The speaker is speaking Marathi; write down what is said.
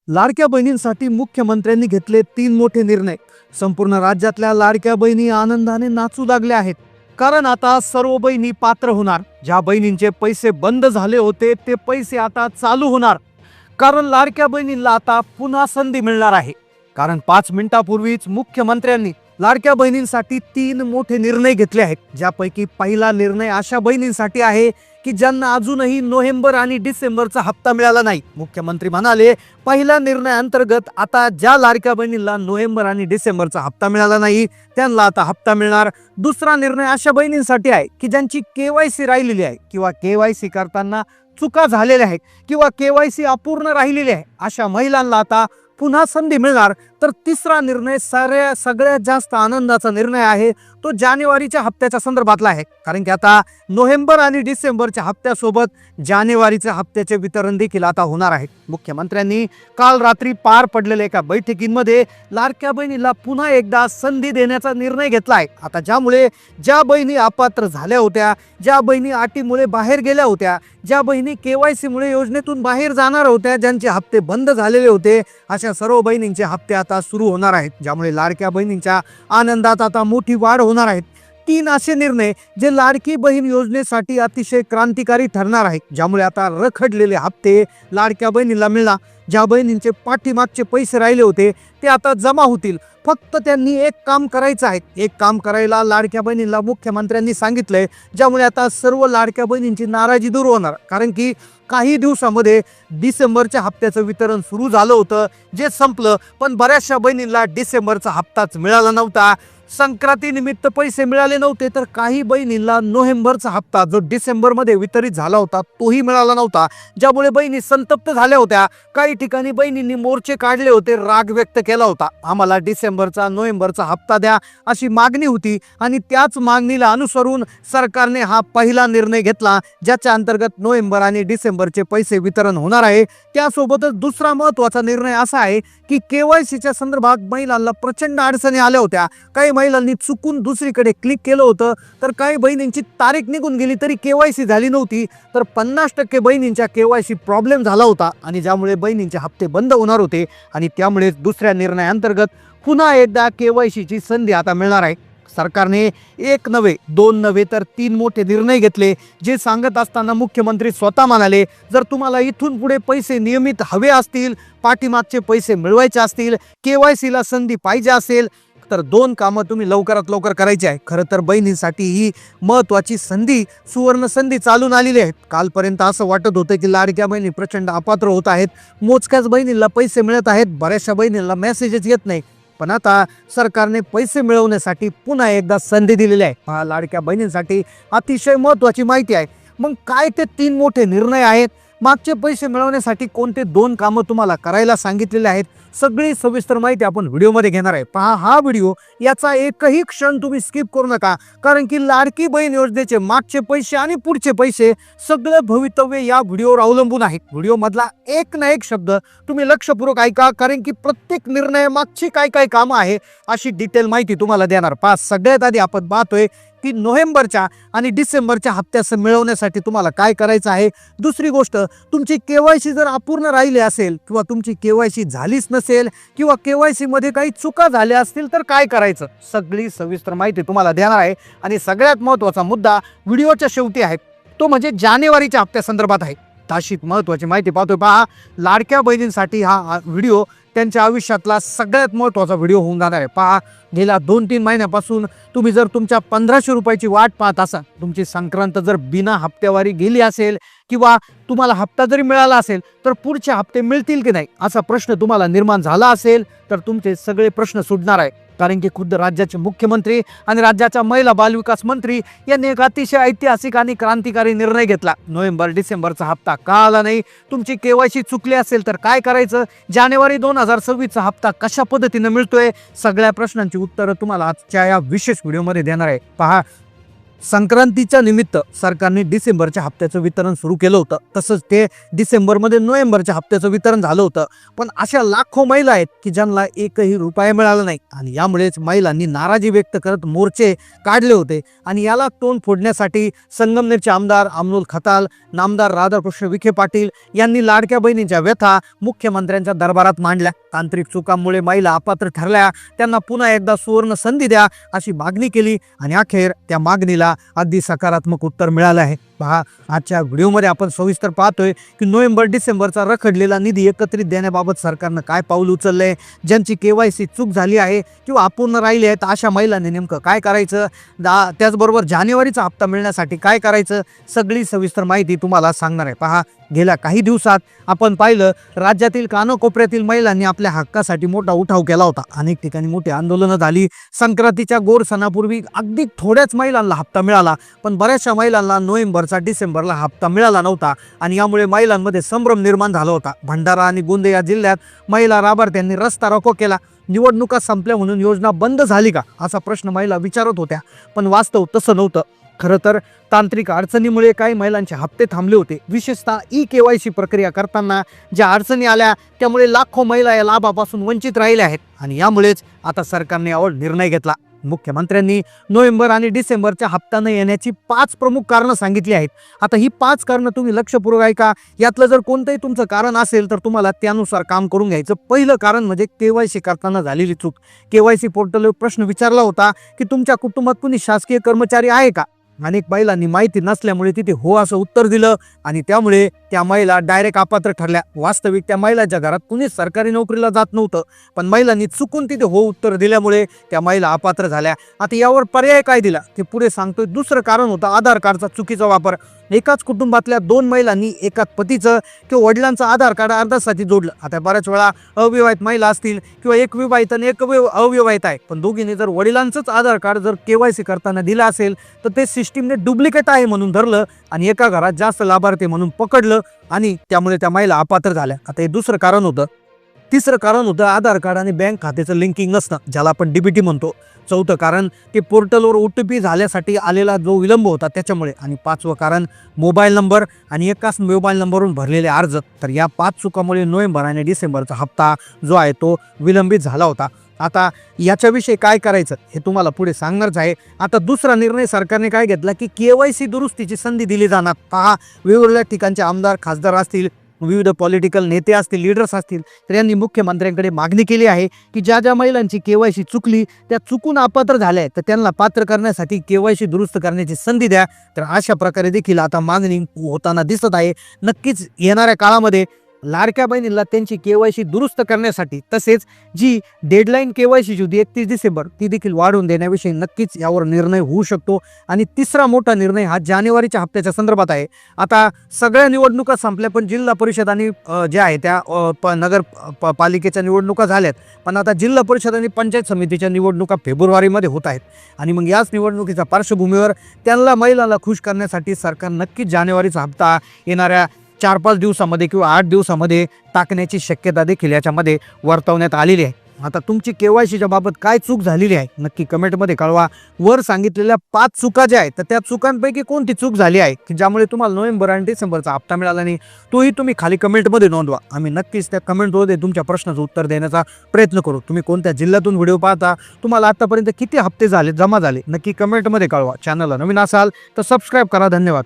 लाडक्या बहिणींसाठी मुख्यमंत्र्यांनी घेतले 3 मोठे निर्णय. संपूर्ण राज्यातल्या लाडक्या बहिणी आनंदाने नाचू लागल्या आहेत. कारण आता सर्व बहिणी पात्र होणार. ज्या बहिणींचे पैसे बंद झाले होते ते पैसे आता चालू होणार. कारण लाडक्या बहिणींना आता पुन्हा संधी मिळणार आहे. कारण 5 मिनिटापूर्वीच मुख्यमंत्र्यांनी लाडक्या बहिणींसाठी 3 मोठे निर्णय घेतले आहेत. ज्यापैकी पहिला निर्णय अशा बहिणींसाठी आहे की ज्यांना अजूनही नोव्हेंबर आणि डिसेंबरचा हप्ता मिळाला नाही. मुख्यमंत्री म्हणाले, पहिल्या निर्णयाअंतर्गत आता ज्या लाडक्या बहिणींना नोव्हेंबर आणि डिसेंबरचा हप्ता मिळाला नाही त्यांना आता हप्ता मिळणार. दुसरा निर्णय अशा बहिणींसाठी आहे की ज्यांची केवायसी राहिलेली आहे किंवा केवायसी करताना चुका झालेल्या आहेत किंवा केवायसी अपूर्ण राहिलेली आहे, अशा महिलांना आता पुन्हा संधी मिळणार. तर तिसरा निर्णय सगळ्यात जास्त आनंदाचा निर्णय आहे, तो जानेवारीच्या हप्त्याच्या संदर्भातला आहे. कारण की आता नोव्हेंबर आणि डिसेंबरच्या हप्त्यासोबत जानेवारीच्या हप्त्याचे वितरण देखील आता होणार आहे. मुख्यमंत्र्यांनी काल रात्री पार पडलेल्या एका बैठकीमध्ये लाडक्या बहिणीला पुन्हा एकदा संधी देण्याचा निर्णय घेतला आहे. आता ज्या बहिणी अपात्र झाल्या होत्या, ज्या बहिणी अटीमुळे बाहेर गेल्या होत्या, ज्या बहिणी केवायसी मुळे योजनेतून बाहेर जाणार होत्या, ज्यांचे हप्ते बंद झालेले होते, अशा सर्व बहिणींचे हप्ते आता सुरू होणार आहेत. ज्यामुळे लाडक्या बहिणींच्या आनंदात आता मोठी वाढ होणार आहे. 3 असे निर्णय जे लाडकी बहीण योजनेसाठी अतिशय क्रांतिकारी ठरणार आहेत. ज्यामुळे आता रखडलेले हप्ते लाडक्या बहिणीला मिळणार. ज्या बहिणींचे पाठीमागचे पैसे राहिले होते ते आता जमा होतील. फक्त त्यांनी एक काम करायचं आहे. एक काम करायला लाडक्या बहिणींना मुख्यमंत्र्यांनी सांगितलंय. ज्यामुळे आता सर्व लाडक्या बहिणींची नाराजी दूर होणार. कारण की काही दिवसामध्ये डिसेंबरच्या हप्त्याचं वितरण सुरू झालं होतं, जे संपलं. पण बऱ्याचशा बहिणींना डिसेंबरचा हप्ताच मिळाला नव्हता. संक्रांतीनिमित्त पैसे मिळाले नव्हते. तर काही बहिणींना नोव्हेंबरचा हप्ता जो डिसेंबरमध्ये वितरित झाला होता तोही मिळाला नव्हता. ज्यामुळे बहिणी संतप्त झाल्या होत्या. काही ठिकाणी बहिणींनी मोर्चे काढले होते, राग व्यक्त केला होता. आम्हाला डिसेंबरचा नोव्हेंबरचा हप्ता द्या अशी मागणी होती. आणि त्याच मागणीला अनुसरून सरकारने हा पहिला निर्णय घेतला, ज्याच्या अंतर्गत नोव्हेंबर आणि डिसेंबरचे पैसे वितरण होणार आहे. त्यासोबतच दुसरा महत्त्वाचा निर्णय असा आहे की केवायसीच्या संदर्भात महिलांना प्रचंड अडचणी आल्या होत्या. काही महिलांनी चुकून दुसरीकडे क्लिक केलं होतं, तर काही बहिणींची तारीख निघून गेली तरी केवायसी झाली नव्हती. तर 50% बहिणींच्या केवायसी प्रॉब्लेम झाला होता आणि ज्यामुळे बहिणींचे हप्ते बंद होणार होते. आणि त्यामुळे दुसऱ्या निर्णयाअंतर्गत पुन्हा एकदा केवायसीची संधी आता मिळणार आहे. सरकारने 1 नव्हे 2 नव्हे तर 3 मोठे निर्णय घेतले. जे सांगत असताना मुख्यमंत्री स्वतः म्हणाले, जर तुम्हाला इथून पुढे पैसे नियमित हवे असतील, पाठीमागचे पैसे मिळवायचे असतील, केवायसीला संधी पाहिजे असेल, तर 2 कामं तुम्ही लवकरात लवकर करायची आहे. खरं तर बहिणींसाठी ही महत्त्वाची संधी, सुवर्ण संधी चालून आलेली आहे. कालपर्यंत असं वाटत होतं की लाडक्या बहिणी प्रचंड अपात्र होत आहेत, मोजक्याच बहिणींना पैसे मिळत आहेत, बऱ्याचशा बहिणींना मेसेजेस येत नाही. पण आता सरकारने पैसे मिळवण्यासाठी पुन्हा एकदा संधी दिलेली आहे. हा लाडक्या बहिणींसाठी अतिशय महत्त्वाची माहिती आहे. मग काय ते 3 मोठे निर्णय आहेत? मागचे पैसे मिळवण्यासाठी कोणते 2 कामं तुम्हाला करायला सांगितलेले आहेत? सगळी सविस्तर माहिती आपण व्हिडिओमध्ये घेणार आहे. पहा हा व्हिडिओ, याचा एकही क्षण तुम्ही स्किप करू नका. कारण की लाडकी बहीण योजनेचे मागचे पैसे आणि पुढचे पैसे सगळं भवितव्य या व्हिडिओवर अवलंबून आहे. व्हिडिओमधला एक ना एक शब्द तुम्ही लक्षपूर्वक ऐका, कारण की प्रत्येक निर्णय मागची काय काय कामं आहे अशी डिटेल माहिती तुम्हाला देणार. पहा, सगळ्यात आधी आपण पाहतोय की नोव्हेंबरच्या आणि डिसेंबरच्या हप्त्याचं मिळवण्यासाठी तुम्हाला काय करायचं आहे. दुसरी गोष्ट, तुमची केवायसी जर अपूर्ण राहिली असेल किंवा तुमची केवायसी झालीच नसेल किंवा केवायसी मध्ये काही चुका झाल्या असतील तर काय करायचं, सगळी सविस्तर माहिती तुम्हाला देणार आहे. आणि सगळ्यात महत्त्वाचा मुद्दा व्हिडिओच्या शेवटी आहे, तो म्हणजे जानेवारीच्या हप्त्यासंदर्भात आहे. अशी महत्त्वाची माहिती पाहतोय. पहा, लाडक्या बहिणींसाठी हा व्हिडिओ त्यांच्या आयुष्यातला सगळ्यात महत्त्वाचा व्हिडिओ होऊन जाणार आहे. पहा, गेल्या 2-3 महिन्यापासून तुम्ही जर तुमच्या 1500 रुपयाची वाट पाहत असाल, तुमची संक्रांत जर बिना हप्त्यावारी गेली असेल किंवा तुम्हाला हप्ता जरी मिळाला असेल तर पुढचे हप्ते मिळतील की नाही असा प्रश्न तुम्हाला निर्माण झाला असेल, तर तुमचे सगळे प्रश्न सुटणार आहे. कारण की खुद्द राज्याचे मुख्यमंत्री आणि राज्याच्या महिला बालविकास मंत्री यांनी एक अतिशय ऐतिहासिक आणि क्रांतिकारी निर्णय घेतला. नोव्हेंबर डिसेंबरचा हप्ता का आला नाही, तुमची केवायसी चुकली असेल तर काय करायचं, जानेवारी 2026चा हप्ता कशा पद्धतीने मिळतोय, सगळ्या प्रश्नांची उत्तरं तुम्हाला आजच्या या विशेष व्हिडिओमध्ये देणार आहे. पहा, संक्रांतीच्या निमित्त सरकारने डिसेंबरच्या हप्त्याचं वितरण सुरू केलं होतं. तसंच ते डिसेंबरमध्ये नोव्हेंबरच्या हप्त्याचं वितरण झालं होतं. पण अशा लाखो महिला आहेत की ज्यांना एकही रुपया मिळाला नाही आणि यामुळेच महिलांनी नाराजी व्यक्त करत मोर्चे काढले होते. आणि याला तोंड फोडण्यासाठी संगमनेरचे आमदार अमोल खताळ, नामदार राधाकृष्ण विखे पाटील यांनी लाडक्या बहिणींच्या व्यथा मुख्यमंत्र्यांच्या दरबारात मांडल्या. तांत्रिक चुकांमुळे महिला अपात्र ठरल्या, त्यांना पुन्हा एकदा सुवर्ण संधी द्या अशी मागणी केली आणि अखेर त्या मागणीला अगदी सकारात्मक उत्तर मिळालं आहे. पहा, आजच्या व्हिडिओमध्ये आपण सविस्तर पाहतोय की नोव्हेंबर डिसेंबरचा रखडलेला निधी एकत्रित देण्याबाबत सरकारनं काय पाऊल उचललंय, ज्यांची KYC चूक झाली आहे किंवा अपूर्ण राहिली आहे तर अशा महिलांनी नेमकं काय करायचं, त्याचबरोबर जानेवारीचा हप्ता मिळण्यासाठी काय करायचं, सगळी सविस्तर माहिती तुम्हाला सांगणार आहे. पहा, गेल्या काही दिवसात आपण पाहिलं राज्यातील कानाकोपऱ्यातील महिलांनी आपल्या हक्कासाठी मोठा उठाव केला होता. अनेक ठिकाणी मोठी आंदोलनं झाली. संक्रांतीच्या गोड सणापूर्वी अगदी थोड्याच महिलांना हप्ता मिळाला, पण बऱ्याचशा महिलांना नोव्हेंबरचा डिसेंबरला हप्ता मिळाला नव्हता आणि यामुळे महिलांमध्ये संभ्रम निर्माण झाला होता. भंडारा आणि गोंदिया या जिल्ह्यात महिला लाभार्थ्यांनी रस्ता रोको केला. निवडणुका संपल्या म्हणून योजना बंद झाली का असा प्रश्न महिला विचारत होत्या, पण वास्तव तसं नव्हतं. खरं तर तांत्रिक अडचणीमुळे काही महिलांचे हप्ते थांबले होते. विशेषतः KYC प्रक्रिया करताना ज्या अडचणी आल्या त्यामुळे लाखो महिला या लाभापासून वंचित राहिल्या आहेत आणि यामुळेच आता सरकारने यावर निर्णय घेतला. मुख्यमंत्र्यांनी नोव्हेंबर आणि डिसेंबरच्या हप्ता न येण्याची 5 प्रमुख कारणं सांगितली आहेत. आता ही 5 कारणं तुम्ही लक्षपूर्वक ऐका. यातलं जर कोणतंही तुमचं कारण असेल तर तुम्हाला त्यानुसार काम करून घ्यायचं. पहिलं कारण म्हणजे KYC करताना झालेली चूक. KYC पोर्टलवर प्रश्न विचारला होता की तुमच्या कुटुंबात कुणी शासकीय कर्मचारी आहे का. अनेक महिलांनी माहिती नसल्यामुळे तिथे हो असं उत्तर दिलं आणि त्यामुळे त्या महिला डायरेक्ट अपात्र ठरल्या. वास्तविक त्या महिलांच्या घरात कुणीच सरकारी नोकरीला जात नव्हतं, पण महिलांनी चुकून तिथे हो उत्तर दिल्यामुळे त्या महिला अपात्र झाल्या. आता यावर पर्याय काय दिला ते पुढे सांगतोय. दुसरं कारण होतं आधार कार्डचा चुकीचा वापर. एकाच कुटुंबातल्या 2 महिलांनी एकाच पतीचं किंवा वडिलांचं आधार कार्ड अर्ध्यासाठी जोडलं. आता बऱ्याच वेळा अविवाहित महिला असतील किंवा एक विवाहित आणि एक अविवाहित आहे, पण दोघींनी जर वडिलांचंच आधार कार्ड जर KYC करताना दिलं असेल तर ते सिस्टीमने डुप्लिकेट आहे म्हणून धरलं आणि एका घरात जास्त लाभार्थी म्हणून पकडलं आणि त्यामुळे त्या महिला अपात्र झाल्या. आता हे दुसरं कारण होतं. तिसरं कारण होतं आधार कार्ड आणि बँक खात्याचं लिंकिंग नसणं, ज्याला आपण DBT म्हणतो. चौथं कारण ते पोर्टलवर OTP झाल्यासाठी आलेला जो विलंब होता त्याच्यामुळे. आणि 5वं कारण मोबाईल नंबर आणि एकाच मोबाईल नंबरवरून भरलेले अर्ज. तर या 5 चुकामुळे नोव्हेंबर आणि डिसेंबरचा हप्ता जो आहे तो विलंबित झाला होता. आता याच्याविषयी काय करायचं हे तुम्हाला पुढे सांगणारच आहे. आता दुसरा निर्णय सरकारने काय घेतला की KYC दुरुस्तीची संधी दिली जाणार. पहा, वेगवेगळ्या ठिकाणचे आमदार, खासदार असतील, विविध पॉलिटिकल नेते असतील, लीडर्स असतील, तर यांनी मुख्यमंत्र्यांकडे मागणी केली आहे की ज्या ज्या महिलांची KYC चुकली, त्या चुकून अपात्र झाल्या तर त्यांना पात्र करण्यासाठी KYC दुरुस्त करण्याची संधी द्या. तर अशा प्रकारे देखील आता मागणी होताना दिसत आहे. नक्कीच येणाऱ्या काळामध्ये लाडक्या बहिणीला त्यांची KYC दुरुस्त करण्यासाठी तसेच जी डेडलाईन KYC होती 31 डिसेंबर ती देखील वाढवून देण्याविषयी नक्कीच यावर निर्णय होऊ शकतो. आणि तिसरा मोठा निर्णय हा जानेवारीच्या हप्त्याच्या संदर्भात आहे. आता सगळ्या निवडणुका संपल्या, पण जिल्हा परिषद आणि ज्या आहे त्या नगर पालिकेच्या निवडणुका झाल्यात, पण आता जिल्हा परिषद आणि पंचायत समितीच्या निवडणुका फेब्रुवारीमध्ये होत आहेत. आणि मग याच निवडणुकीच्या पार्श्वभूमीवर त्यांना महिलांना खुश करण्यासाठी सरकार नक्कीच जानेवारीचा हप्ता येणाऱ्या 4-5 दिवसामध्ये किंवा 8 दिवसामध्ये टाकण्याची शक्यता देखील याच्यामध्ये वर्तवण्यात आलेली आहे. आता तुमची KYCच्या बाबत काय चूक झालेली आहे नक्की कमेंटमध्ये कळवा. वर सांगितलेल्या 5 चुका ज्या आहेत तर त्या चुकांपैकी कोणती चूक झाली आहे की ज्यामुळे तुम्हाला नोव्हेंबर आणि डिसेंबरचा हप्ता मिळाला नाही, तोही तुम्ही खाली कमेंटमध्ये नोंदवा. आम्ही नक्कीच त्या कमेंटमध्ये तुमच्या प्रश्नाचं उत्तर देण्याचा प्रयत्न करू. तुम्ही कोणत्या जिल्ह्यातून व्हिडिओ पाहता, तुम्हाला आतापर्यंत किती हप्ते जमा झाले नक्की कमेंटमध्ये कळवा. चॅनलला नवीन असाल तर सबस्क्राईब करा. धन्यवाद.